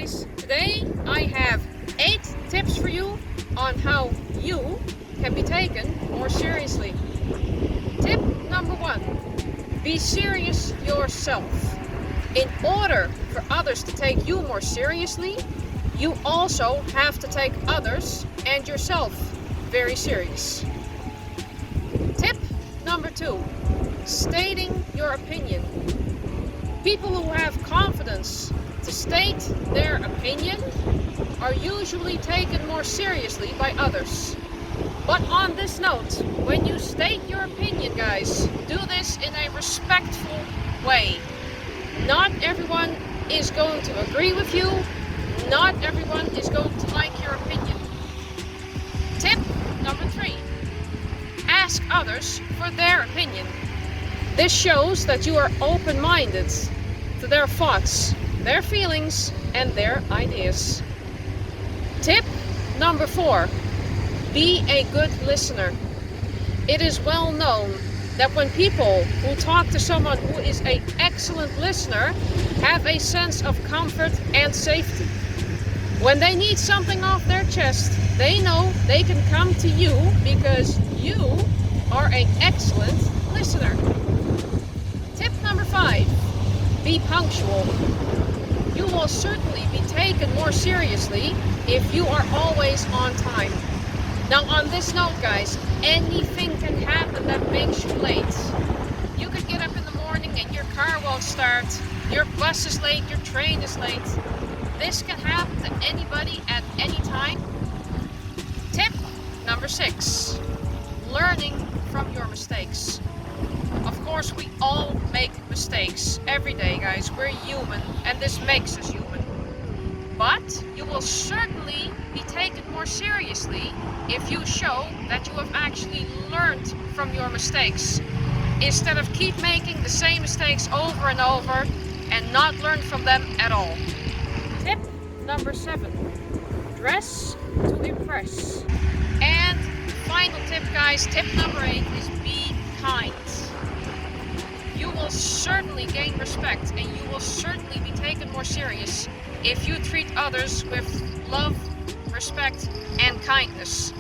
guys, today I have 8 tips for you on how you can be taken more seriously. Tip number 1, be serious yourself. In order for others to take you more seriously, you also have to take others and yourself very serious. Tip number 2, stating your opinion. People who have confidence to state their opinion are usually taken more seriously by others. But on this note, when you state your opinion, guys, do this in a respectful way. Not everyone is going to agree with you. Not everyone is going to like your opinion. Tip number 3, ask others for their opinion. This shows that you are open-minded to their thoughts, their feelings, and their ideas. Tip number 4, be a good listener. It is well known that when people who talk to someone who is an excellent listener have a sense of comfort and safety. When they need something off their chest, they know they can come to you because you are an excellent listener. Tip number 5, be punctual. You will certainly be taken more seriously if you are always on time. Now on this note, guys, anything can happen that makes you late. You could get up in the morning and your car won't start, your bus is late, your train is late. This can happen to anybody at any time. Tip number 6, learning from your mistakes. Of course, we all make mistakes every day, guys. We're human, and this makes us human. But you will certainly be taken more seriously if you show that you have actually learned from your mistakes, instead of keep making the same mistakes over and over and not learn from them at all. Tip number 7, dress to impress. And final tip, guys, tip number 8 is be kind. You will certainly gain respect and you will certainly be taken more serious if you treat others with love, respect, and kindness.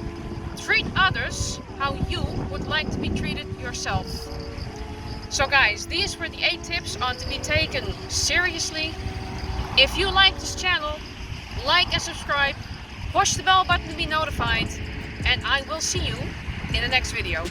Treat others how you would like to be treated yourself. So guys, these were the 8 tips on to be taken seriously. If you like this channel, like and subscribe, push the bell button to be notified, and I will see you in the next video.